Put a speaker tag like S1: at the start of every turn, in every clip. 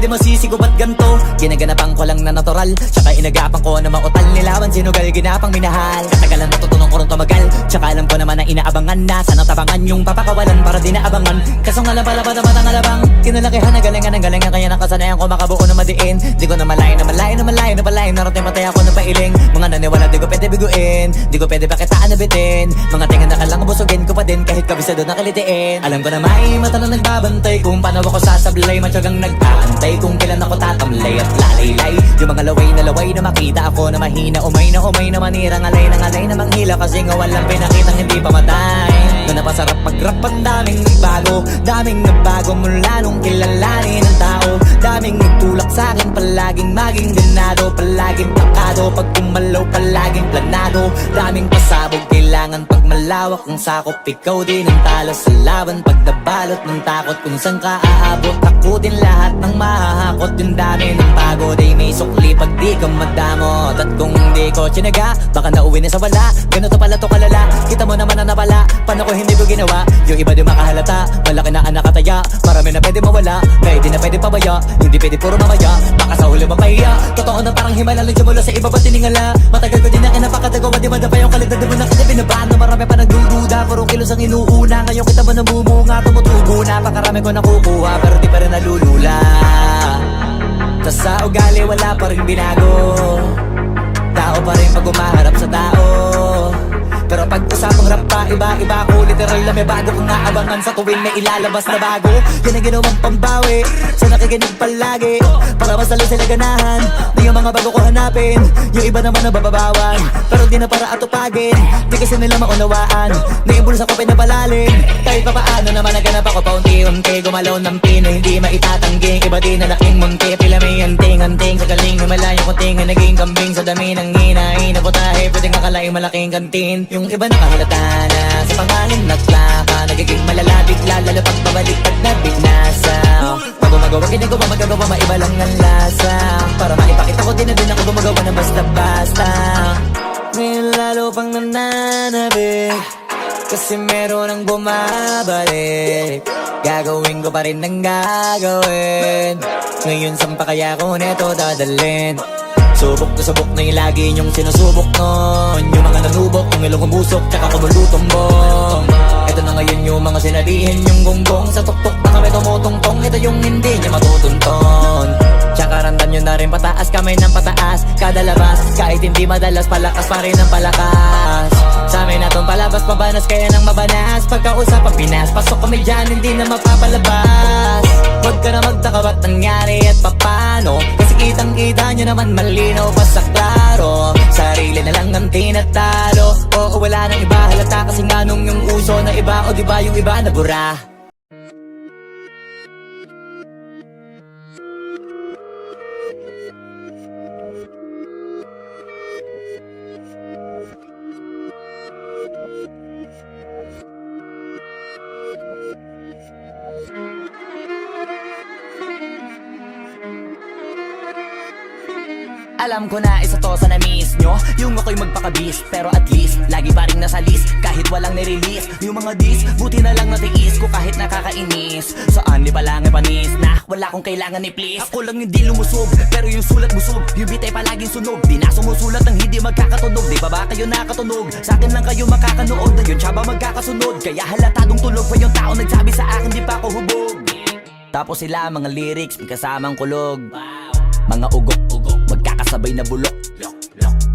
S1: pwede masisi ko ba't ganto? Ginaganapan ko lang na natural, tsaka inagapan ko na mautal. Nilawan sinugal, ginapang minahal. Katagalan natutunan ko rin tumagal, tsaka alam ko naman na inaabangan na. Sana tabangan yung papakawalan para di naabangan. Kaso nga lang pala bata-bata ng alabang kinalakihan na galingan ng galingan, kaya nakasanayan ko makabuo na madiin. Di ko na malayo na malayo na malayo na malayo. Narating patay ako ng pailing. Mga naniwala di ko pwede biguin, di ko pwede pakitaan na bitin. Mga tinga na kalang busugin ko pa din kahit kabisado na kalitiin. Alam ko na may mata na nagbabantay kung paano ako sasablay. Matyagang nag-aantay kung kailan ako tatamlay at lalaylay. Yung mga laway na makita ako na mahina. Umay na manirang alay na manghila. Kasi nga walang pinakitang hindi pa matay. Na napasarap mag-rap ang daming nagbago. Daming nagbago mula nung kilalanin ng tao. Daming nagtulak sa'kin, palaging maging ganado. Palaging plakado, pag kumalaw palaging planado. Daming pasabog, kailangan pag malawak ang sakop. Ikaw din ang talo sa laban, pag nabalot ng takot. Kung saan ka aabot, takutin lahat ng mahahakot. Yung dami ng pagod ay may sukli pag di ka madamot. At kung hindi ko tsinaga, baka nauwi na sa wala. Ganito pala to kalala, kita mo naman na napala. Paano ko hindi ko ginawa, yung iba di makahalata. Malaki na anak kataya, marami na pwede mawala. Kaya di na pwede pabaya, hindi pwede puro mamaya. Baka sa huli mapahiya, totoo na parang himala. Lang mula sa iba ba tiningala. Matagal ko din na kinapakatagawa, di madapa yung kalidad. Di mo na kita binabahan na marami pa nagdududa. Puro kilos ang inuuna, ngayon kita ba namumunga. Tumutubo na, pakarami ko nakukuha, pero di pa rin nalulula. Tas sa ugali wala pa rin binago. Tao pa rin pag umaharap sa tao. Pero pag usapang rap pa, iba-iba ko. Literal na may bago kong naabangan sa tuwing may ilalabas na bago. Yan ang ginawang pambawi sa nakikinig palagi, para mas lalo sila ganahan. Di yung mga bago ko hanapin, yung iba naman nabababawan. Pero di na para atupagin, di kasi nila maunawaan. Naimbulsa ko pinapalalim, kahit pa paano naman naganap ako paunti-unti. Gumalaw ng pino, hindi maitatangging. Iba din na laking munti, pila may anting-anting. Sa galing himalayang kunting, naging kambing sa dami ng hinahin. Naputahe, pwedeng akalaing malaking kantin. Yung iba nakahalata na sa pangalan na plaka. Nagiging malala bigla, lalo pag babalik pag nabinasa. Pag gumagawa, ginagawa, magagawa, maiba lang ang lasa. Para maipakita ko din na din ako gumagawa ng basta-basta. Ngayon lalo pang nananabik, kasi meron ang bumabalik. Gagawin ko pa rin ang gagawin. Ngayon saan pa kaya ko neto dadalhin? Subok na subok na yung lagi niyong sinusubok nun. Yung mga nanubok, kung ilong umusok, tsaka kumulutumbong. Ito na ngayon yung mga sinabihin yung gonggong. Sa tuktok na kami tumutungtong, ito yung hindi niya matutunton. Tsaka randan nyo na rin pataas, kamay ng pataas. Kada labas, kahit hindi madalas, palakas pa rin ang palakas. Sa amin na tong palabas, pabanas kaya nang mabanas. Pagkausap ang Pinas, pasok kami dyan, hindi na mapapalabas. Huwag ka na magtaka ba't nangyari at papano, kasi kitang-kita nyo naman malinaw pa sa klaro. Sarili na lang ang tinatalo. Oo, wala nang iba halata, kasi nga nung yung uso na iba. O diba yung iba na bura. Alam ko na isa to sa na-miss nyo, yung ako'y magpakabis. Pero at least, lagi pa rin nasa list, kahit walang nirelease. Yung mga dis, buti na lang natiis ko kahit nakakainis. Saan di palang ipanis na wala kong kailangan ni please. Ako lang hindi lumusog, pero yung sulat busog. Yung bitay palaging sunog, di na sumusulat ng hindi magkakatunog. Di ba ba kayo nakatunog? Sa akin lang kayo makakanood, na yun siya ba magkakasunod? Kaya halatadong tulog pa yung tao nagsabi sa akin di pa ako hubog. Tapos sila mga lyrics, may kasamang kulog. Mga ugok-ugok, magkakasabay na bulok.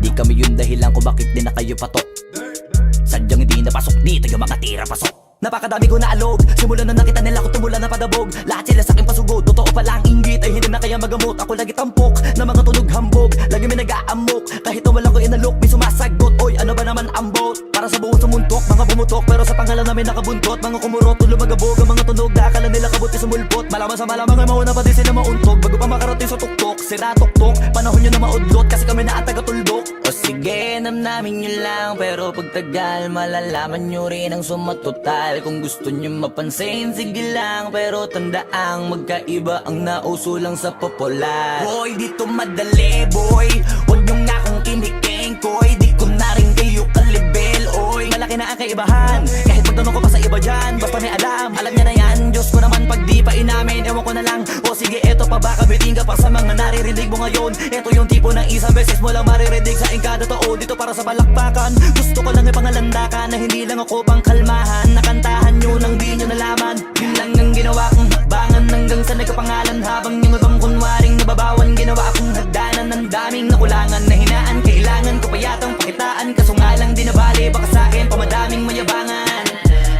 S1: Di kami yung dahilan kung bakit di na kayo patok. Sadyang hindi napasok dito yung mga tira pasok. Napakadami ko na alog, simulan na nakita nila ko tumula na padabog. Lahat sila sa akin pasugod, totoo pala ang inggit ay hindi na kaya magamot. Ako lagi tampok, na mga tunog hambog. Lagi may nag-aamok, kahit na wala ko inalok. May sumasagot, oy ano ba naman ang bot? Para sa buong sumuntok, mga bumutok, pero sa pangalan namin nakabuntot. Mga kumurot, lumagabog, ang mga tunog na akala nila kabuti sumulpot. Malaman sa malamang ay mauna pa din sila mauntog. Bago pa makarating sa tuktok, sira tuktok. Panahon nyo na maudlot, kasi kami na ang taga-tuldok. O sige, namnamin nyo lang, pero pagtagal malalaman nyo rin ang sumatotal. Kung gusto nyo mapansin, sige lang, pero tandaang magkaiba ang nauso lang sa popular. Boy, dito madali, boy, huwag nyo nga akong kiniking, koy. Di ko na rin kayo kalibel, oy. Malaki na ang kaibahan, kahit magtanong ko pa sa iba dyan. Basta may alam niya na yan. Diyos ko naman pag di pa inamin. Ewan ko na lang, o sige eto pa baka biting ka pa sa mga naririnig mo ngayon. Eto yung tipo ng isang beses mo lang maririnig sa kada tao dito para sa balakbakan. Gusto ko lang ipangalandakan na hindi lang ako pang kalmahan. Nakantahan nyo nang di nyo nalaman. Yun lang ang ginawa kong hakbangan hanggang sa nagkapangalan. Habang yung ibang kunwaring nababawan, ginawa akong hagdanan ng daming nakulangan na hinaan. Kailangan ko pa yatang pakitaan, kaso nga lang di nabali. Baka sa'kin pamadaming mayabangan.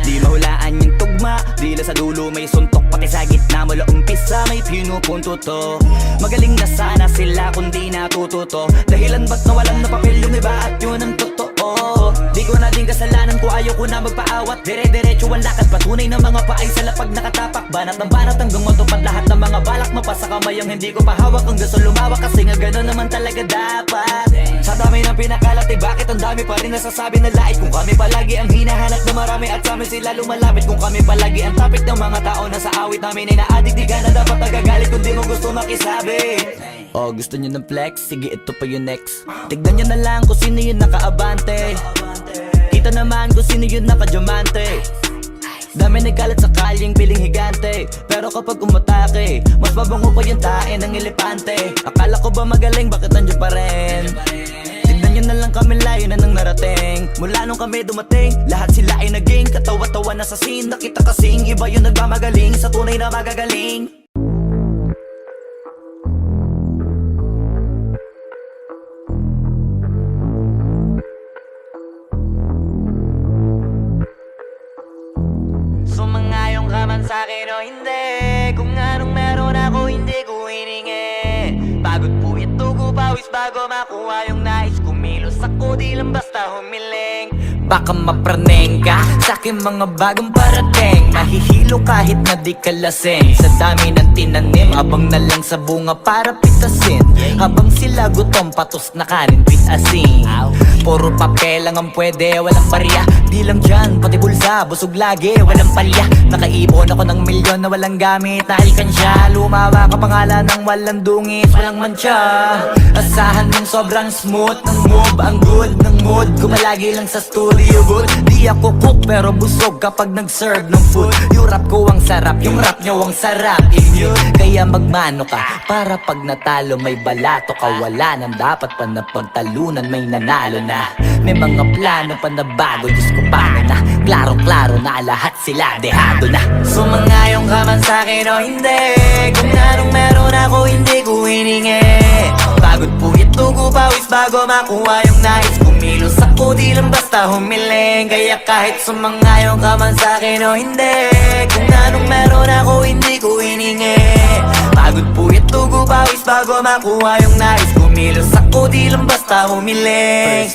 S1: Di mahulaan yung tugma, dila sa dulo may suntok. Pati sa gitna mula umpisa may pinupunto to. Magaling na sana sila kung di natututo. Dahilan ba't nawalan na papel yung iba at yun ang totoo. Di ko na din kasalanan ko, ayaw ko na magpaawat. Dire-diretso ang lakad, patunay ng mga paay sa lapag nakatapak. Banat ng banat hanggang matupad lahat ng mga balak. Mapasa kamay ang hindi ko pahawak. Ang gusto lumawak kasi nga gano'n naman talaga dapat. Sa dami ng pinakalat bakit ang dami pa rin nasasabi na lait. Kung kami palagi ang hinahanap na marami at sa amin sila lumalapit. Kung kami palagi ang topic ng mga tao na sa awit namin ay na-addict. Di ka na dapat nagagalit kung di mo gusto makisabi. Oh, gusto nyo ng flex? Sige, ito pa yung next. Tignan nyo na lang kung sino yung nakaabante. Kita naman kung sino yung nakadiamante. Dami nagkalat sa kalyeng piling higante. Pero kapag umatake, mas mabango pa yung tae ng elepante. Akala ko ba magaling, bakit nandiyan pa rin? Tignan nyo na lang kami, layo na nang narating. Mula nung kami dumating, lahat sila ay naging katawa-tawa na sa scene. Nakita kasing iba yung nagmamagaling sa tunay na magagaling. Sumangayong ka man sa'kin o hindi. Kung anong meron ako hindi ko hiningi. Pagod po ito ko pawis bago makuha yung nais. Kumilos ako di lang basta humiling. Baka mapraneng ka sa'kin mga bagong parating. Mahihilo kahit na di ka lasing. Sa dami ng tinanim, abang na lang sa bunga para pitasin. Habang sila gutom, patos na kanin with asin. Puro papel lang ang pwede, walang barya. Di lang dyan, pati bulsa, busog lagi, walang palya. Nakaipon ako ng milyon na walang gamit na alkansya. Lumawa ka pangalan ng walang dungis, walang mancha. Asahan mong sobrang smooth ng move, ang good ng mood. Kumalagi lang sa studio booth. Di ako cook pero busog kapag nag-serve ng food. Yung rap ko ang sarap, yung rap nyo ang sarap. Immune, kaya magmano ka para pag natalo may balato ka. Wala nang dapat pa na pagtalunan, may nanalo na. May mga plano pa na bago, Diyos ko paano na. Klaro-klaro na lahat sila dehado na. Sumangayong ka man sa'kin o hindi. Kung anong meron ako hindi ko hiningi. Pagod po ito ko pawis bago makuha yung nais. Kumilos ako di lang basta humiling. Kaya kahit sumangayong ka man sa'kin o hindi. Kung anong meron ako hindi ko hiningi. Pagod po ito ko pawis bago makuha yung nais. Kumilos ako di lang basta humiling.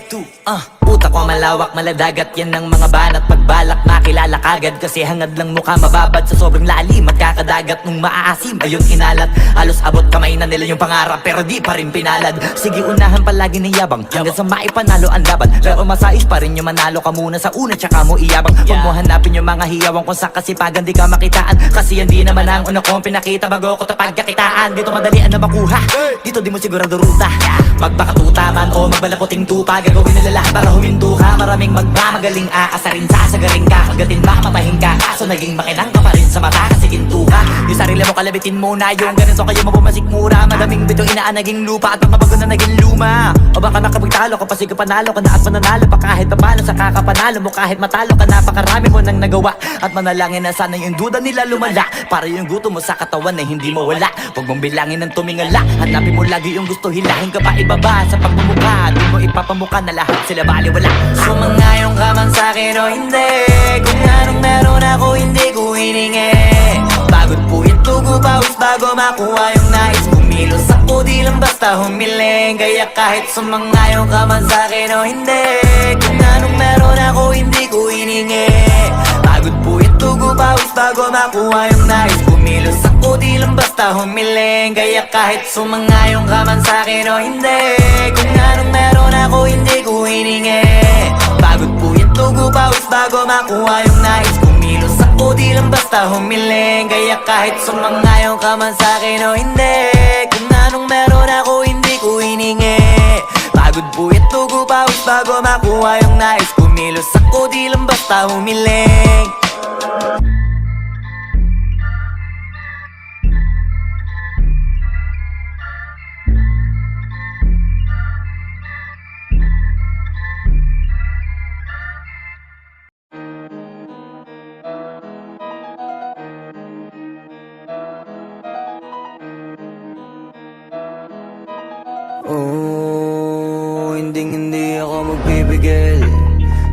S1: Utak ko malawak, maladagat yan ng mga banat. Pagbalak makilala kagad kasi hangad lang mukha mababad sa sobrang lalim. Magkakadagat nung maaasim ayun inalat. Halos abot kamay na nila yung pangarap pero di pa rin pinalad. Sige unahan palagi ng yabang hanggang sa maipanalo ang laban. Pero masais pa rin yung manalo ka muna sa una tsaka mo iyabang. Huwag mo hanapin yung mga hiyawang kung sa kasipagan di ka makitaan. Kasi hindi naman ang una kong pinakita bago ko tapagkakitaan. Dito madalian na makuha, dito di mo sigurado ruta. Magpakatuta man o magbalaputing tupa, gagawin nila lahat para huminto ka. Maraming magmamagaling aasarin sasagaring ka. Kagatin baka mapahing ka, kaso naging makinang ka pa rin sa mata kasi ginto ka. Yung sarili mo kalabitin muna, yung ganito kayo mapumasik mura. Madaming bito inaan naging lupa at mabago na naging luma. O baka makapagtalo ka pa sige panalo ka na at mananalo pa kahit papalo sa kakapanalo mo. Kahit matalo ka napakarami mo nang nagawa. At manalangin na sana yung duda nila lumala para yung gutom mo sa katawan na hindi mo wala. Huwag mong bilangin ng tumingala, hanapin mo lagi yung gusto, hilahin ka pa ibaba sa pagmumukha. Di mo ipapamukha na lahat sila baliwala. Sumangayong ka man sa'kin o hindi. Kung anong meron ako hindi ko hiningi. Pagod po ito ko pawis bago makuha yung nais. Kumilos ako di lang basta humiling. Kaya kahit sumangayong ka man sa'kin o hindi. Kung anong meron ako hindi ko hiningi. Pagod po ito ko pawis bago makuha yung nais. Kumilos ako di lang basta humiling. Kaya kahit sumangayong ka man sa'kin o hindi. Kung anong meron ako hindi ko hiningi. Pagod po ito ko pawis bago makuha yung nais. Kumilos ako di lang basta humiling. Kaya kahit sumangayong ka man sa'kin o hindi. Kung anong meron ako hindi ko hiningi. Pagod po ito ko pawis bago makuha yung nais. Kumilos ako di lang basta humiling.
S2: hindi ako magpipigil.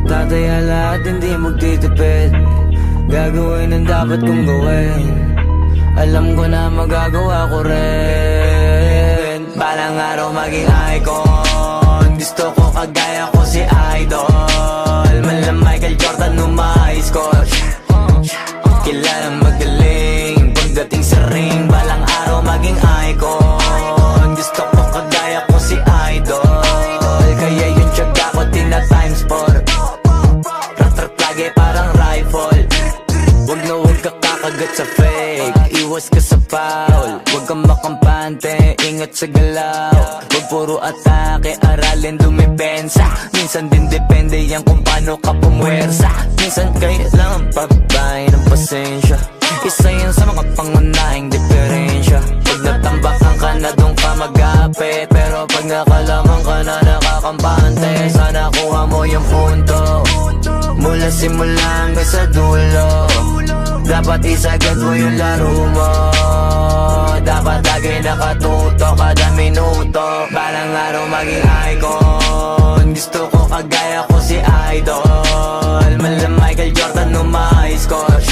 S2: Tataya lahat, hindi magtitipid. Gagawin ang dapat kong gawin. Alam ko na magagawa ko rin. Balang araw maging icon. Gusto ko kagaya ko si Idol. Mala Michael Jordan nung ma-high score. Kilalang magaling pagdating sa ring. Balang araw maging icon. Gusto ko kagaya ko si Idol. Kaya yung tiyaga ko tina-times 4. Rat-rat lagi parang rifle. Huwag na huwag ka kakagat sa fake. Iwas ka sa foul. Huwag kang makampante, ingat sa galaw. Huwag puro atake, aralin dumipensa. Minsan din depende yan kung paano ka pumwersa. Minsan kailangan pagbay ng pasensya. Isa yan sa mga pangunahing diferensya. Pag natambakan ka na doon ka mag-apit. Pero pag nakalaman ka na nakakampante, sana kuha mo yung punto. Mula simula hanggang sa dulo. Dapat isagad mo yung laro mo. Dapat lagi nakatuto kada minuto. Balang araw maging icon. Gusto ko kagaya ko si Idol. Mala Michael Jordan nung ma-high score.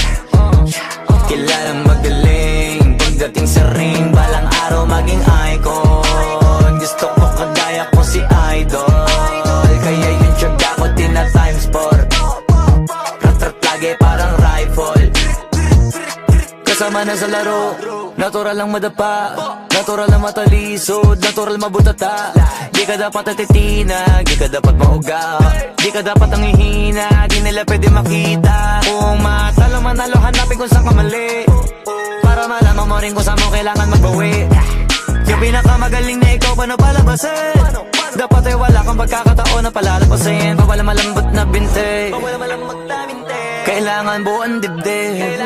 S2: Kilalang magaling pagdating sa ring. Balang araw maging icon. Gusto ko kagaya ko si Idol. Kaya yung tiyaga ko tina-times 4. Rat-rat lagi parang rifle. Kasama na sa laro. Natural lang madapa, natural lang matalisod, natural mabutata. Di ka dapat atitina, di ka dapat mauga. Di ka dapat ang ihina, di nila pwede makita. Kung matalo manalo, hanapin kung saan ka mali. Para malaman mo rin kung saan mo kailangan magbawi. Yung pinakamagaling na ikaw, paano palabasin? Dapat ay wala kang pagkakataon na palalapasin. Bawala malambot na binte, kailangan buuan dibdib.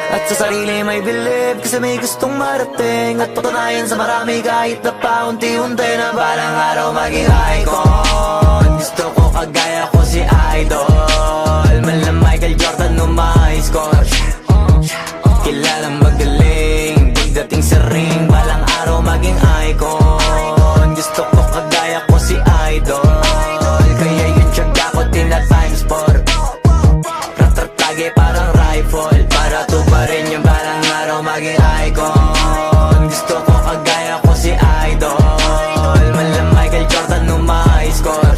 S2: At sa sarili may bilib, kasi may gustong marating. At patunayan sa marami kahit na paunti-unti na balang araw maging icon. Gusto ko kagaya ko si Idol. Mala Michael Jordan nung ma-high score. Kilalang magaling pagdating sa ring. Balang araw maging icon. Gusto ko kagaya ko si Idol. Kaya yung tiyaga ko tina-times 4. Rat-rat lagi parang rifle. Para tuparin yung balang araw maging icon. Gusto ko kagaya ko si Idol. Mala Michael Jordan nung ma-high score.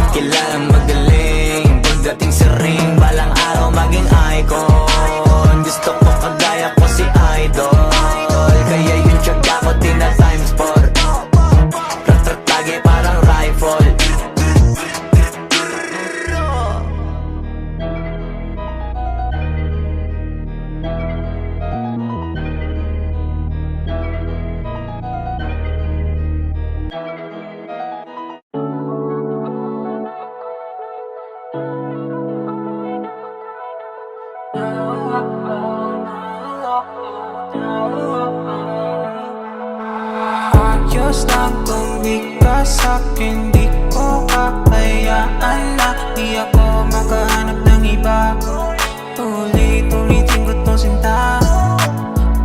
S2: Kilalang magaling pagdating sa ring. Balang araw maging icon. Gusto ko kagaya ko si Idol. Kaya yung tiyaga ko tina-times 4. Rat-rat lagi parang rifle.
S3: Ayos lang kung di ka sa'kin, di ko kakayaan na di ako makahanap ng iba. Ulit-ulitin ko tong sinta.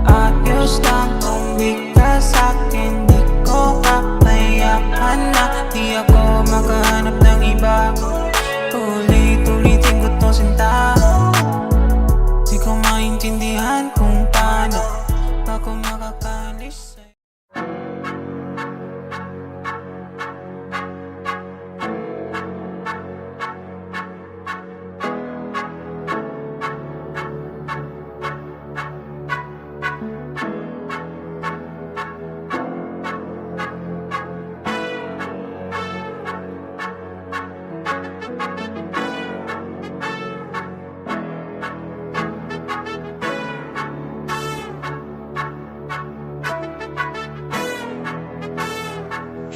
S3: Ayos lang kung di ka sa'kin, di ko kakayaan na di ako makahanap ng iba. Ulit-ulitin ko tong sinta. Di ko maintindihan kung paano ako makakalis sa'yo.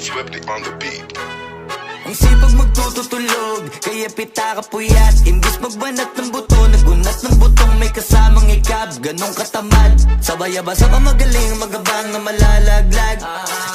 S4: Swifty on the beat.
S1: Ang sipag magtututulog, kaya pita ka puyat. Imbis magbanat ng buto, nagunat ng butong may kasamang ikab. Ganong katamad, sabay-abasa pa magaling, magabang na malalaglag.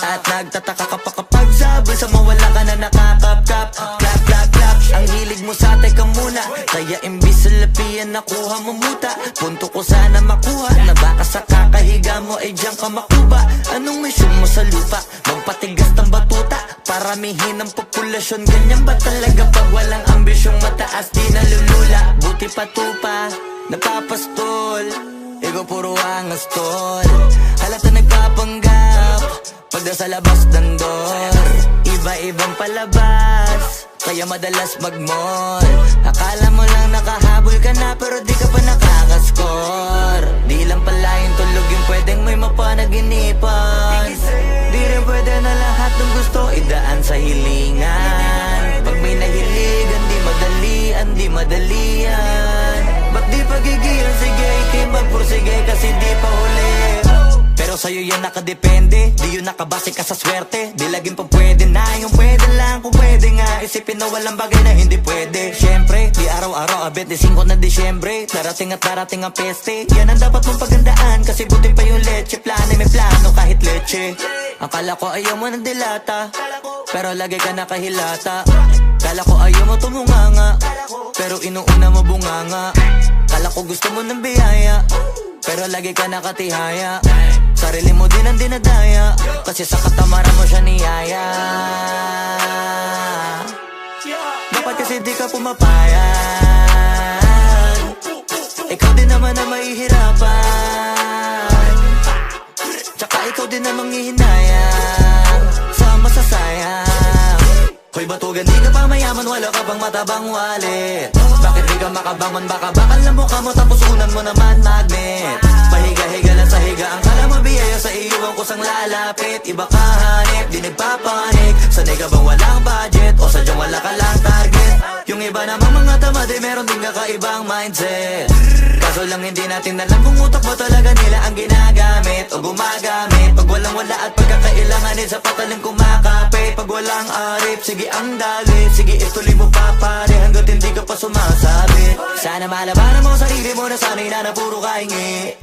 S1: At nagtataka ka pa kapag sabay sa mawala ka na nakakapkap. Clap, clap, clap, ang hilig mo sa teka muna. Kaya imbis sa lapian nakuha mo muta. Punto ko sana makuha, na baka sa kakahiga kala mo ay diyan ka makuba. Anong mission mo sa lupa? Magpatigas ng batuta, paramihin ang populasyon. Ganyan ba talaga pag walang ambisyong mataas? Di nalulula, buti patupa, napapastol. Ikaw puro angas tol, halata nagpapanggap pag nasa labas ng door. Iba-ibang palabas, kaya madalas mag-mall. Akala mo lang nakahabol ka na, pero di ka pa nakakascore. Di lang pala yung tulog yung pwedeng may mapanaginipan. Di rin pwede na lahat ng gusto idaan sa hilingan. Pag may nahiligan, di madalian. Ba't di pagigilan, sige, ikay magpursige kasi di pa huli. Pero sa'yo yan nakadepende, di yun nakabase ka sa swerte. Di laging pa pwede na, yung pwede lang kung pwede nga. Isipin na walang bagay na hindi pwede. Siyempre, di araw-araw, 25 na Disyembre. Darating at darating ang peste, yan ang dapat mong pagandaan. Kasi buti pa yung leche, plano may plano kahit leche. Akala ko ayaw mo ng dilata, pero lagi ka nakahilata. Kala ko ayaw mo tumunganga, pero inuuna mo bunganga. Kala ko gusto mo ng biyaya, pero lagi ka nakatihaya. Sarili mo din ang dinadaya, kasi sa katamaran mo siya niyaya. Dapat kasi di ka pumapayag, ikaw din naman na mahihirapan. Tsaka ikaw din na manghihinayang sa masasayang. Hoy batugan, di ka pa mayaman, wala ka pang matabang wallet. Bakit di ka makabangon, baka bakal na mukha mo tapos unan mo naman magnet. Pahiga-higa lang sa higa, ang kala mabiyaya sa iyo ang kusang lalapit. Iba ka hanip, di nagpapanik. Sanay ka bang walang budget o sadyang wala ka lang target? Yung iba namang mga tamad eh meron din kakaibang mindset. Kaso lang hindi natin alam kung utak ba talaga nila ang ginagamit o gumagamit. Pag walang wala at pagkakailanganin sa pataling kumakapit. Pag walang arip, sige ang dalit, sige ituloy mo pa pare hanggat hindi ka pa sumasabit. Sana malabanan mo sarili mo na sanay na puro kahingi.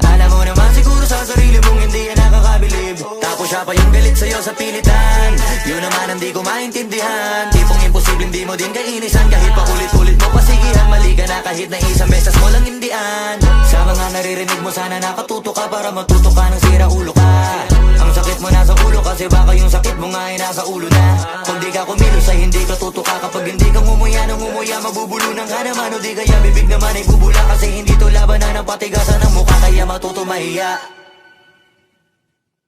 S1: Alam mo naman siguro sa sarili mong hindi yan nakakabilib. Tapos siya pa yung galit sa'yo sa pilitan. Yun naman ang di ko maintindihan. Tipong imposible hindi mo din kainisan. Kahit pa ulit-ulit mo pasigihan, mali ka na kahit na isang beses mo lang hindian. Sa mga naririnig mo sana nakatuto ka para matuto ka ng sira ulo ka. Ang sakit mo nasa ulo kasi baka yung sakit mo nga ay nasa ulo na. Kung di ka kumilos ay hindi ka tutuka. Kapag hindi ka ngumuya ng ngumuya, mabubulunan ka naman. O di kaya bibig naman ay bubula. Kasi hindi to labanan ng patigasan ng mukha, kaya matuto mahiya.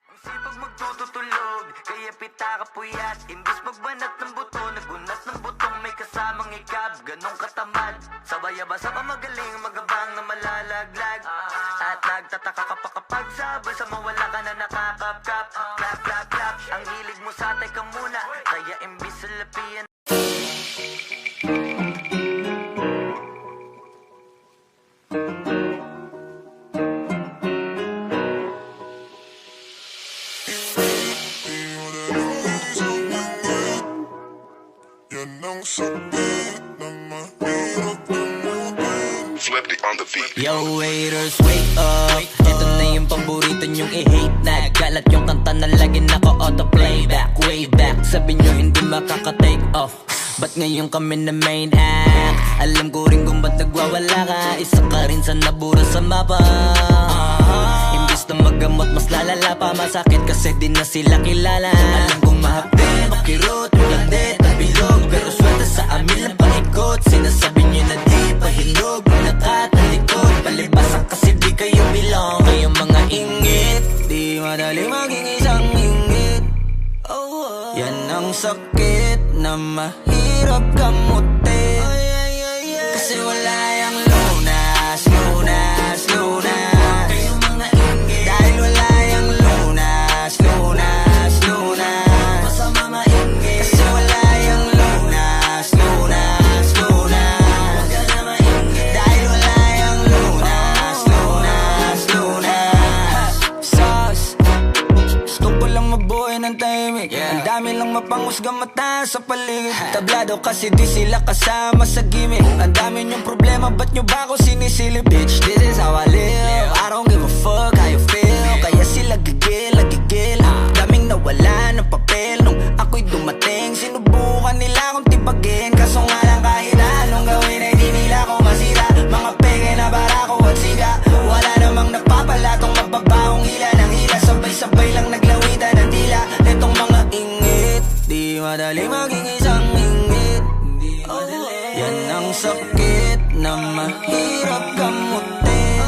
S1: Ang sipag magtututulog, kaya pita ka puyat. Imbis magbanat ng buto, nagunat ng butong may kasamang ikab. Ganong katamad, sabay-abasa pa magaling, magabang na malalaglag. At nagtataka ka pa kapag sabay sa mawala ka na nakakapkap. Clap, clap, clap, ang hilig mo sa teka muna, kaya imbis sa lapian.
S4: Flipped on the beat.
S1: Yo waiters, wake up. Ito na yung paborito nyong i-hate na. Galat yung kanta na lagi naka-auto-playback. Way back, sabi nyo hindi makaka-take off. Ba't ngayon kami na main act? Alam ko rin kung ba't nagwawala ka. Isa ka rin sa nabura sa mapa. Imbis na magamot, mas lalala pa. Masakit kasi di na sila kilala. Alam kong mahapde, makirot, magandit, nabilog. Pero swerte sa amin lang paikot. Sinasabi nyo na di pa hinog. Nakatalikod, palibasan kasi di kayo bilong. Kayong mga ingit, di madali maging isang ingit. Yan ang sakit na mahirap kamutin. Kasi wala yung lunas, lunas, lunas. Kayong mga ingit, dahil wala yung lunas, lunas, lunas. Masama maingit, kasi wala yung lunas, lunas, lunas. Huwag ka na maingit, dahil wala yung lunas, lunas, lunas. Sauce, gusto ko lang mabuhay ng tahimik. Ang dami lang mapanghusgang mata sa paligid. Tablado kasi di sila kasama sa gimmick. Ang dami niyong problema, ba't nyo ba ako sinisilip? Bitch, this is how I live. I don't give a fuck how you feel. Kaya sila gigil, gigil. Daming nawala ng papel nung ako'y dumating. Sinubukan nila akong tipagin, kaso nga lang kahit anong gawin ay di nila ako masira. Mga peke na barako at siga, wala namang nagpapalatong mapag
S2: madali maging isang inggit. Yan ang sakit na mahirap kamutin.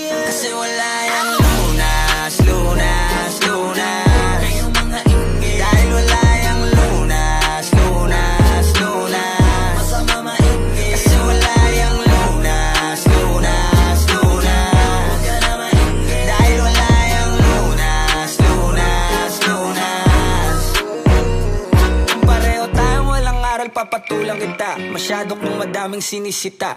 S2: Kasi wala yung lunas, lunas, lunas. Kayong mga inggit. Dahil wala yung lunas, lunas, lunas. Masama mainggit. Kasi wala yung lunas, lunas, lunas. Huwag ka na mainggit. Dahil wala yung lunas, lunas, lunas. Kung pareho tayong walang aral, papatulang kita. Masyado kong madaming sinisita.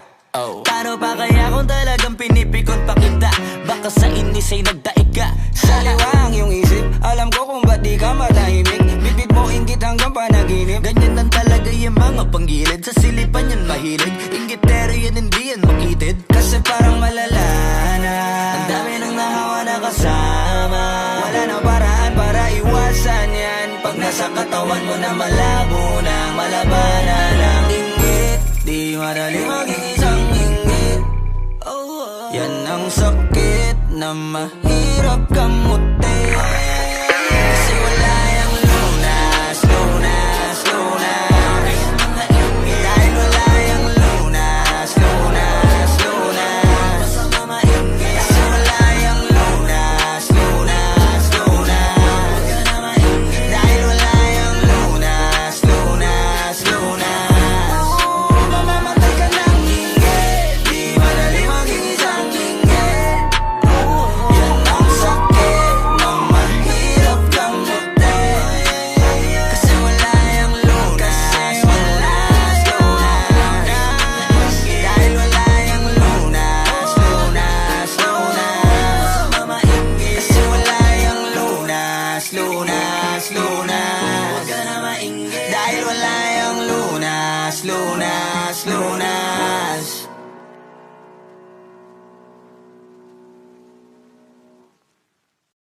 S2: Paano pa kaya kung talagang pinipikon pa kita? Baka sa inis ay nagdaig ka. Saliwang yung isip, alam ko kung ba't di ka matahimik. Bibig mo inggit hanggang panaginip. Ganyan lang talaga yung mga panggilid. Sa silipan yan mahilig. Inggitero yan, hindi yan makitid. Kasi parang malala na ang dami nang nahawa na kasama. Wala nang paraan para iwasan yan. Pag nasa katawan mo na malabo na malabanan ng inggit. Di madali maging isang inggit. Yan ang sakit na mahirap kamutin.